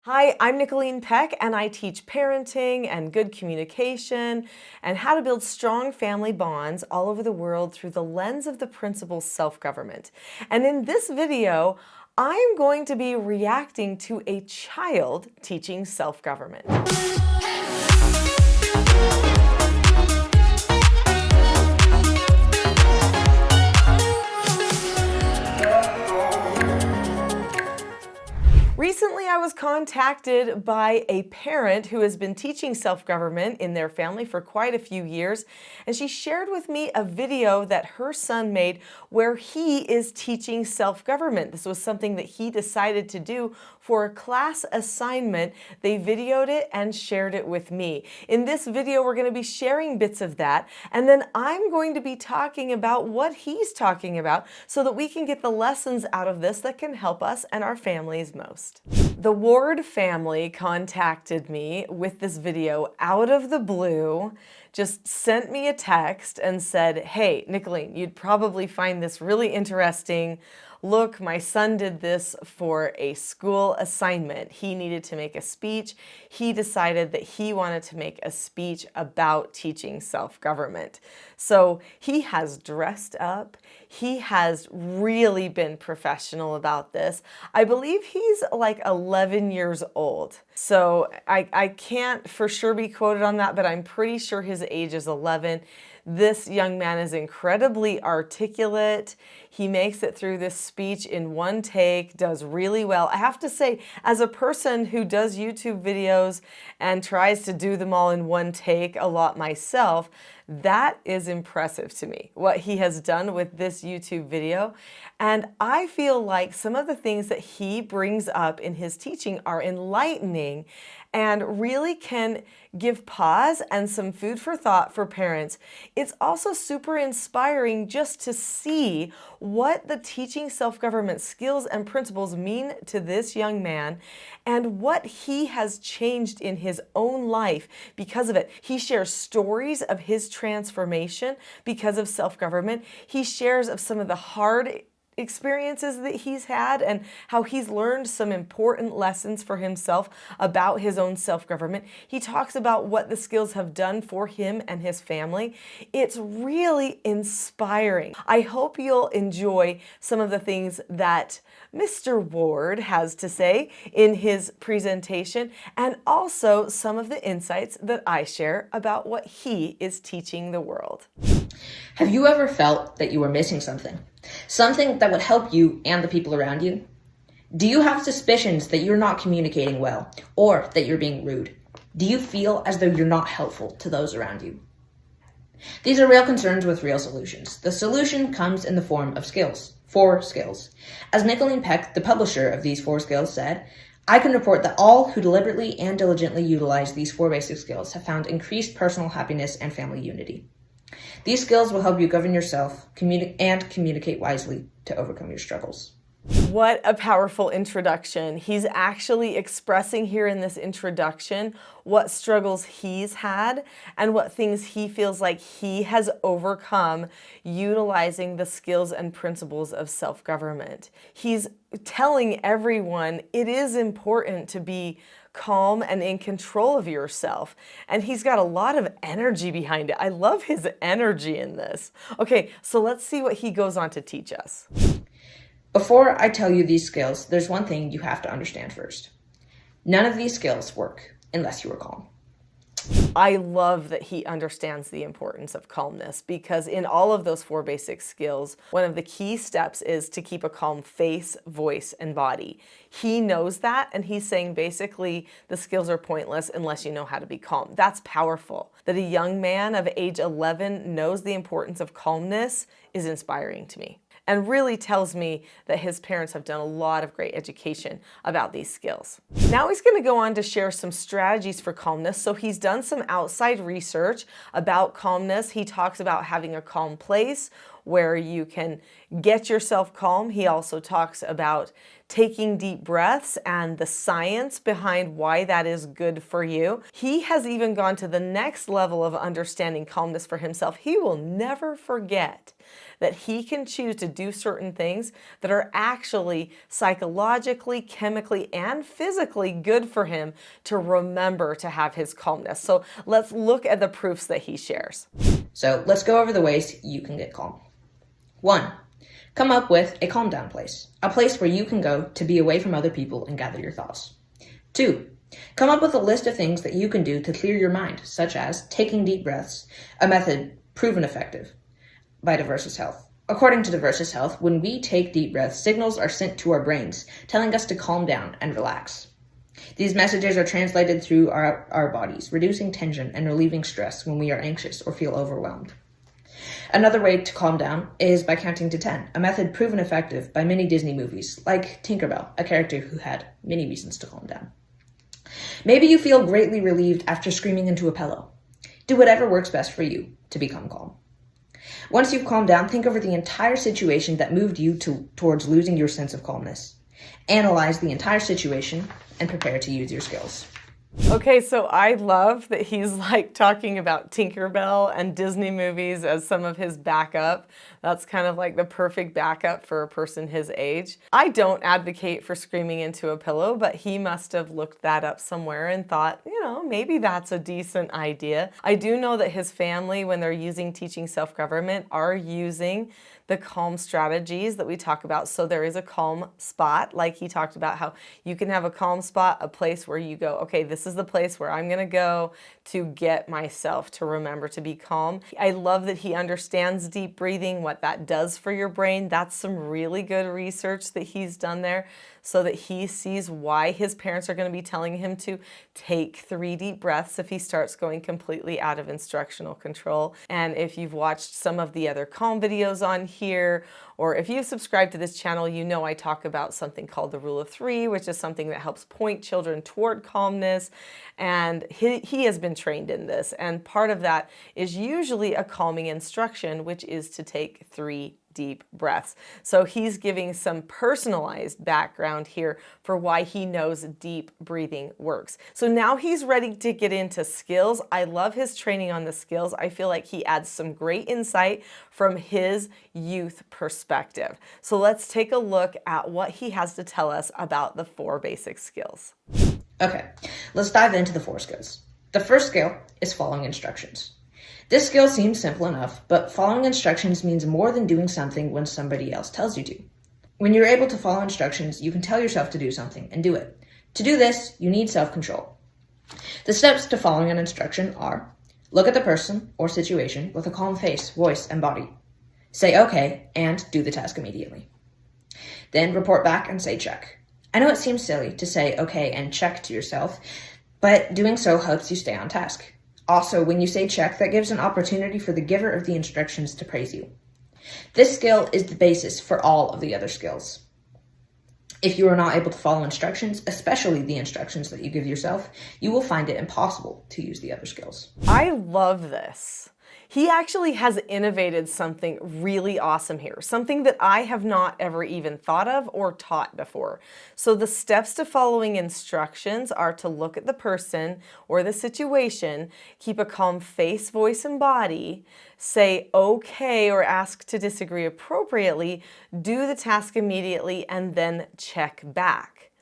Hi, I'm Nicholeen Peck, and I teach parenting and good communication and how to build strong family bonds all over the world through the lens of the principle self-government. And in this video, I'm going to be reacting to a child teaching self-government. Recently, I was contacted by a parent who has been teaching self-government in their family for quite a few years, and she shared with me a video that her son made where he is teaching self-government. This was something that he decided to do for a class assignment. They videoed it and shared it with me. In this video, we're going to be sharing bits of that, and then I'm going to be talking about what he's talking about so that we can get the lessons out of this that can help us and our families most. The Ward family contacted me with this video out of the blue, just sent me a text and said, "Hey, Nicholeen, you'd probably find this really interesting. Look, my son did this for a school assignment. He needed to make a speech. He decided that he wanted to make a speech about teaching self-government. So he has dressed up. He has really been professional about this. I believe he's like 11 years old. So I can't for sure be quoted on that, but I'm pretty sure his age is 11. This young man is incredibly articulate. He makes it through this speech in one take, does really well. I have to say, as a person who does YouTube videos and tries to do them all in one take a lot myself, that is impressive to me, what he has done with this YouTube video. And I feel like some of the things that he brings up in his teaching are enlightening and really can give pause and some food for thought for parents. It's also super inspiring just to see what the teaching self-government skills and principles mean to this young man and what he has changed in his own life because of it. He shares stories of his transformation because of self-government. He shares of some of the hard experiences that he's had and how he's learned some important lessons for himself about his own self-government. He talks about what the skills have done for him and his family. It's really inspiring. I hope you'll enjoy some of the things that Mr. Ward has to say in his presentation and also some of the insights that I share about what he is teaching the world. Have you ever felt that you were missing something? Something that would help you and the people around you? Do you have suspicions that you're not communicating well or that you're being rude? Do you feel as though you're not helpful to those around you? These are real concerns with real solutions. The solution comes in the form of skills, 4 skills. As Nicholeen Peck, the publisher of these 4 skills, said, "I can report that all who deliberately and diligently utilize these 4 basic skills have found increased personal happiness and family unity. These skills will help you govern yourself and communicate wisely to overcome your struggles." What a powerful introduction. He's actually expressing here in this introduction what struggles he's had and what things he feels like he has overcome utilizing the skills and principles of self-government. He's telling everyone it is important to be calm and in control of yourself. And he's got a lot of energy behind it. I love his energy in this. Okay, so let's see what he goes on to teach us. Before I tell you these skills, there's one thing you have to understand first. None of these skills work unless you are calm. I love that he understands the importance of calmness because in all of those 4 basic skills, one of the key steps is to keep a calm face, voice, and body. He knows that, and he's saying basically the skills are pointless unless you know how to be calm. That's powerful. That a young man of age 11 knows the importance of calmness is inspiring to me, and really tells me that his parents have done a lot of great education about these skills. Now he's going to go on to share some strategies for calmness. So he's done some outside research about calmness. He talks about having a calm place where you can get yourself calm. He also talks about taking deep breaths and the science behind why that is good for you. He has even gone to the next level of understanding calmness for himself. He will never forget that he can choose to do certain things that are actually psychologically, chemically, and physically good for him to remember to have his calmness. So let's look at the proofs that he shares. So let's go over the ways you can get calm. 1. Come up with a calm down place, a place where you can go to be away from other people and gather your thoughts. 2. Come up with a list of things that you can do to clear your mind, such as taking deep breaths, a method proven effective by Diversus Health. According to Diversus Health, when we take deep breaths, signals are sent to our brains, telling us to calm down and relax. These messages are translated through our bodies, reducing tension and relieving stress when we are anxious or feel overwhelmed. Another way to calm down is by counting to 10, a method proven effective by many Disney movies, like Tinkerbell, a character who had many reasons to calm down. Maybe you feel greatly relieved after screaming into a pillow. Do whatever works best for you to become calm. Once you've calmed down, think over the entire situation that moved you towards losing your sense of calmness. Analyze the entire situation and prepare to use your skills. Okay, so I love that he's like talking about Tinkerbell and Disney movies as some of his backup. That's kind of like the perfect backup for a person his age. I don't advocate for screaming into a pillow, but he must have looked that up somewhere and thought, maybe that's a decent idea. I do know that his family, when they're using teaching self-government, are using the calm strategies that we talk about. So there is a calm spot, like he talked about how you can have a calm spot, a place where you go, okay, this is the place where I'm gonna go to get myself to remember to be calm. I love that he understands deep breathing, what that does for your brain. That's some really good research that he's done there, so that he sees why his parents are going to be telling him to take 3 deep breaths if he starts going completely out of instructional control. And if you've watched some of the other calm videos on here, or if you've subscribed to this channel, you know I talk about something called the Rule of 3, which is something that helps point children toward calmness. And he has been trained in this. And part of that is usually a calming instruction, which is to take 3 deep breaths. So he's giving some personalized background here for why he knows deep breathing works. So now he's ready to get into skills. I love his training on the skills. I feel like he adds some great insight from his youth perspective. So let's take a look at what he has to tell us about the 4 basic skills. Okay, let's dive into the 4 skills. The first skill is following instructions. This skill seems simple enough, but following instructions means more than doing something when somebody else tells you to. When you're able to follow instructions, you can tell yourself to do something and do it. To do this, you need self-control. The steps to following an instruction are: look at the person or situation with a calm face, voice, and body. Say okay and do the task immediately. Then report back and say check. I know it seems silly to say okay and check to yourself, but doing so helps you stay on task. Also, when you say check, that gives an opportunity for the giver of the instructions to praise you. This skill is the basis for all of the other skills. If you are not able to follow instructions, especially the instructions that you give yourself, you will find it impossible to use the other skills. I love this. He actually has innovated something really awesome here, something that I have not ever even thought of or taught before. So the steps to following instructions are to look at the person or the situation, keep a calm face, voice, and body, say okay or ask to disagree appropriately, do the task immediately, and then check back.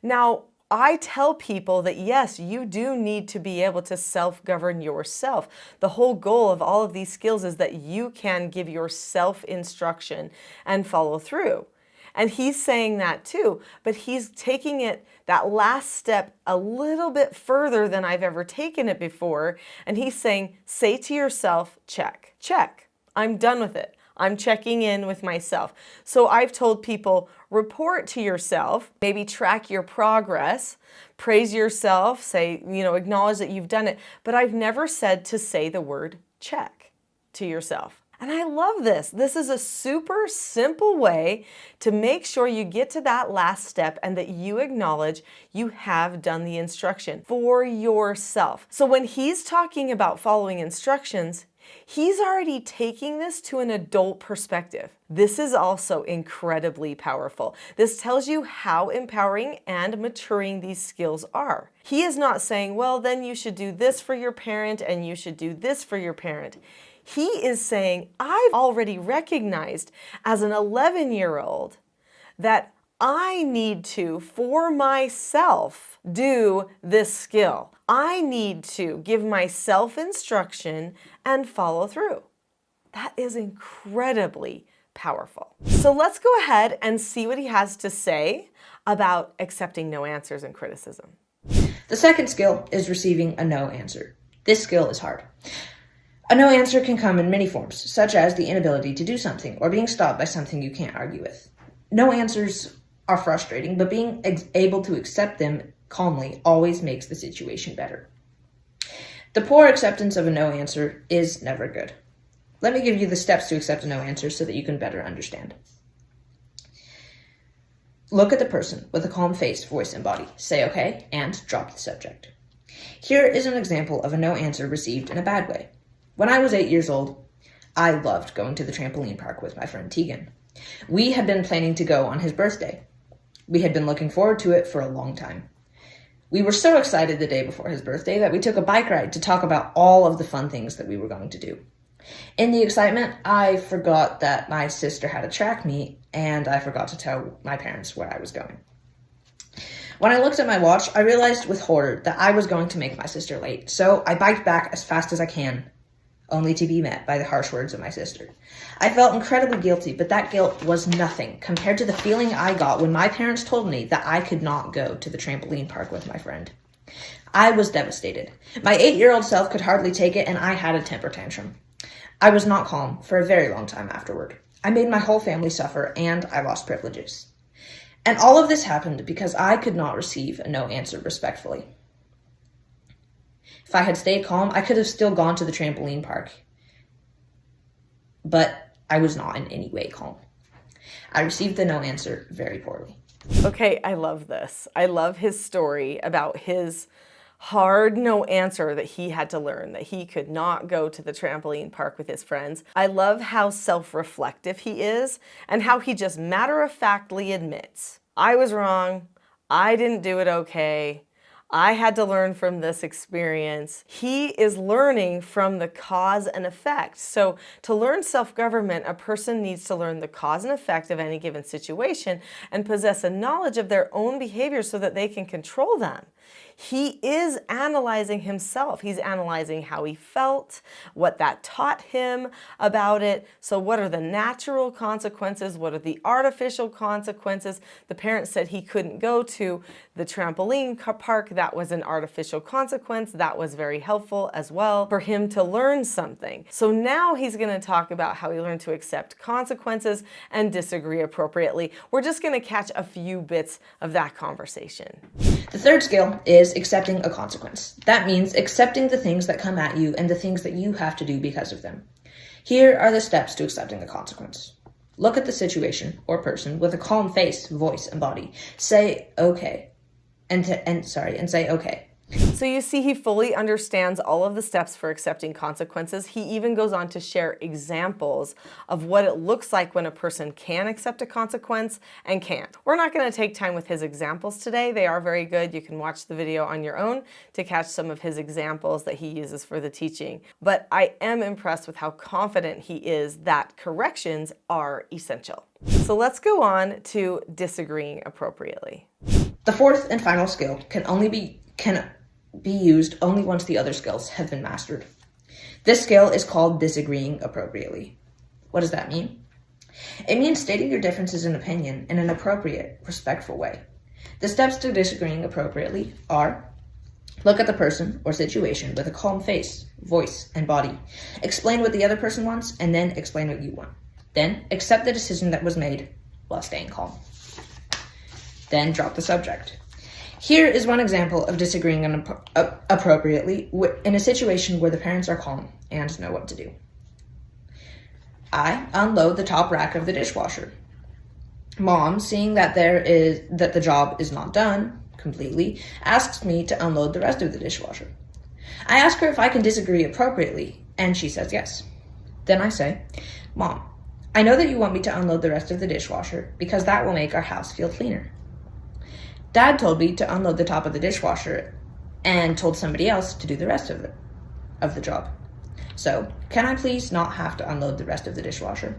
Now, I tell people that yes, you do need to be able to self-govern yourself. The whole goal of all of these skills is that you can give yourself instruction and follow through. And he's saying that too, but he's taking it that last step a little bit further than I've ever taken it before. And he's saying, say to yourself, check, check. I'm done with it. I'm checking in with myself. So I've told people, report to yourself, maybe track your progress, praise yourself, say, acknowledge that you've done it. But I've never said to say the word check to yourself. And I love this. This is a super simple way to make sure you get to that last step and that you acknowledge you have done the instruction for yourself. So when he's talking about following instructions, he's already taking this to an adult perspective. This is also incredibly powerful. This tells you how empowering and maturing these skills are. He is not saying, well, then you should do this for your parent and you should do this for your parent. He is saying, I've already recognized as an 11-year-old that I need to, for myself, do this skill. I need to give myself instruction and follow through. That is incredibly powerful. So let's go ahead and see what he has to say about accepting no answers and criticism. The second skill is receiving a no answer. This skill is hard. A no answer can come in many forms, such as the inability to do something or being stopped by something you can't argue with. No answers are frustrating, but being able to accept them calmly always makes the situation better. The poor acceptance of a no answer is never good. Let me give you the steps to accept a no answer so that you can better understand. Look at the person with a calm face, voice, and body. Say okay, and drop the subject. Here is an example of a no answer received in a bad way. When I was 8 years old, I loved going to the trampoline park with my friend Tegan. We had been planning to go on his birthday. We had been looking forward to it for a long time. We were so excited the day before his birthday that we took a bike ride to talk about all of the fun things that we were going to do. In the excitement, I forgot that my sister had a track meet, and I forgot to tell my parents where I was going. When I looked at my watch, I realized with horror that I was going to make my sister late, so I biked back as fast as I can, only to be met by the harsh words of my sister. I felt incredibly guilty, but that guilt was nothing compared to the feeling I got when my parents told me that I could not go to the trampoline park with my friend. I was devastated. My 8-year-old self could hardly take it, and I had a temper tantrum. I was not calm for a very long time afterward. I made my whole family suffer, and I lost privileges. And all of this happened because I could not receive a no answer respectfully. If I had stayed calm, I could have still gone to the trampoline park. But I was not in any way calm. I received the no answer very poorly. Okay, I love this. I love his story about his hard no answer that he had to learn, that he could not go to the trampoline park with his friends. I love how self-reflective he is and how he just matter-of-factly admits, I was wrong, I didn't do it okay, I had to learn from this experience. He is learning from the cause and effect. So to learn self-government, a person needs to learn the cause and effect of any given situation and possess a knowledge of their own behavior so that they can control them. He is analyzing himself. He's analyzing how he felt, what that taught him about it. So what are the natural consequences? What are the artificial consequences? The parents said he couldn't go to the trampoline park. That was an artificial consequence. That was very helpful as well for him to learn something. So now he's going to talk about how he learned to accept consequences and disagree appropriately. We're just going to catch a few bits of that conversation. The third skill is accepting a consequence. That means accepting the things that come at you and the things that you have to do because of them. Here are the steps to accepting a consequence. Look at the situation or person with a calm face, voice, and body. Say okay. And say okay. So you see, he fully understands all of the steps for accepting consequences. He even goes on to share examples of what it looks like when a person can accept a consequence and can't. We're not going to take time with his examples today. They are very good. You can watch the video on your own to catch some of his examples that he uses for the teaching. But I am impressed with how confident he is that corrections are essential. So let's go on to disagreeing appropriately. The fourth and final skill can be used only once the other skills have been mastered. This skill is called disagreeing appropriately. What does that mean? It means stating your differences in opinion in an appropriate, respectful way. The steps to disagreeing appropriately are: look at the person or situation with a calm face, voice, and body. Explain what the other person wants, and then explain what you want. Then accept the decision that was made while staying calm. Then drop the subject. Here is one example of disagreeing appropriately in a situation where the parents are calm and know what to do. I unload the top rack of the dishwasher. Mom, seeing that the job is not done completely, asks me to unload the rest of the dishwasher. I ask her if I can disagree appropriately, and she says yes. Then I say, Mom, I know that you want me to unload the rest of the dishwasher because that will make our house feel cleaner. Dad told me to unload the top of the dishwasher and told somebody else to do the rest of the job. So, can I please not have to unload the rest of the dishwasher?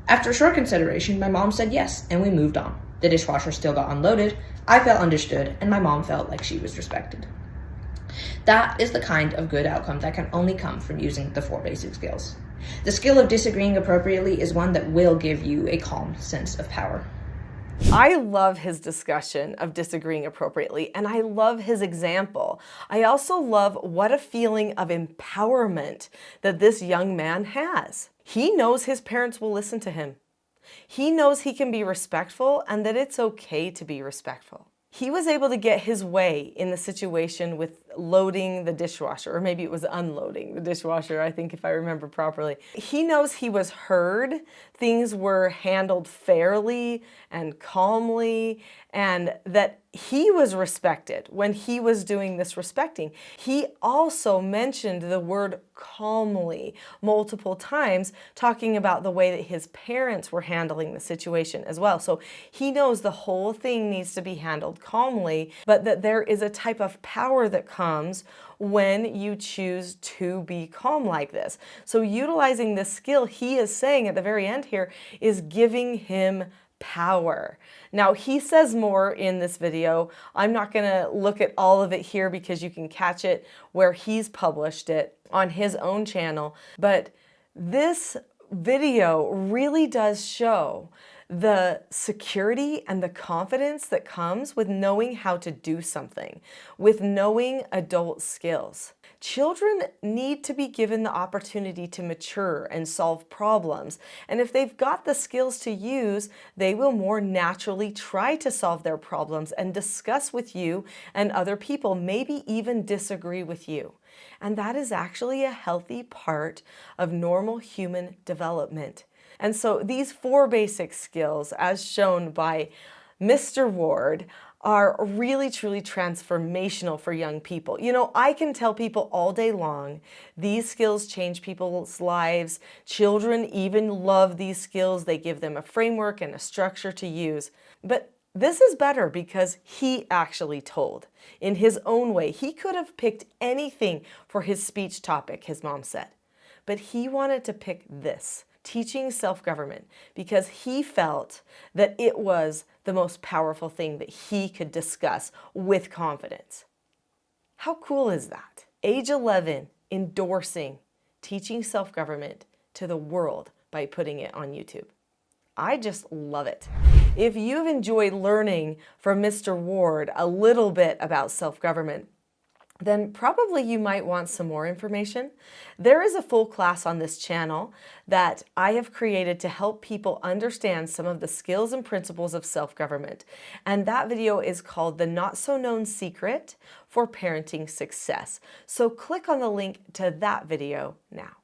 After short consideration, my mom said yes, and we moved on. The dishwasher still got unloaded, I felt understood, and my mom felt like she was respected. That is the kind of good outcome that can only come from using the 4 basic skills. The skill of disagreeing appropriately is one that will give you a calm sense of power. I love his discussion of disagreeing appropriately, and I love his example. I also love what a feeling of empowerment that this young man has. He knows his parents will listen to him. He knows he can be respectful and that it's okay to be respectful. He was able to get his way in the situation with loading the dishwasher, or maybe it was unloading the dishwasher, I think, if I remember properly. He knows he was heard, things were handled fairly and calmly, and that he was respected when he was doing this respecting. He also mentioned the word calmly multiple times, talking about the way that his parents were handling the situation as well. So he knows the whole thing needs to be handled calmly, but that there is a type of power that comes when you choose to be calm like this. So utilizing this skill, he is saying at the very end here, is giving him power. Now, he says more in this video. I'm not going to look at all of it here because you can catch it where he's published it on his own channel. But this video really does show the security and the confidence that comes with knowing how to do something, with knowing adult skills. Children need to be given the opportunity to mature and solve problems. And if they've got the skills to use, they will more naturally try to solve their problems and discuss with you and other people, maybe even disagree with you. And that is actually a healthy part of normal human development. And so these 4 basic skills, as shown by Mr. Ward, are really truly transformational for young people. You know, I can tell people all day long, these skills change people's lives. Children even love these skills. They give them a framework and a structure to use. But this is better because he actually told in his own way. He could have picked anything for his speech topic, his mom said, but he wanted to pick this, teaching self-government, because he felt that it was the most powerful thing that he could discuss with confidence. How cool is that? Age 11, endorsing teaching self-government to the world by putting it on YouTube. I just love it. If you've enjoyed learning from Mr. Ward a little bit about self-government, then probably you might want some more information. There is a full class on this channel that I have created to help people understand some of the skills and principles of self-government. And that video is called The Not So Known Secret for Parenting Success. So click on the link to that video now.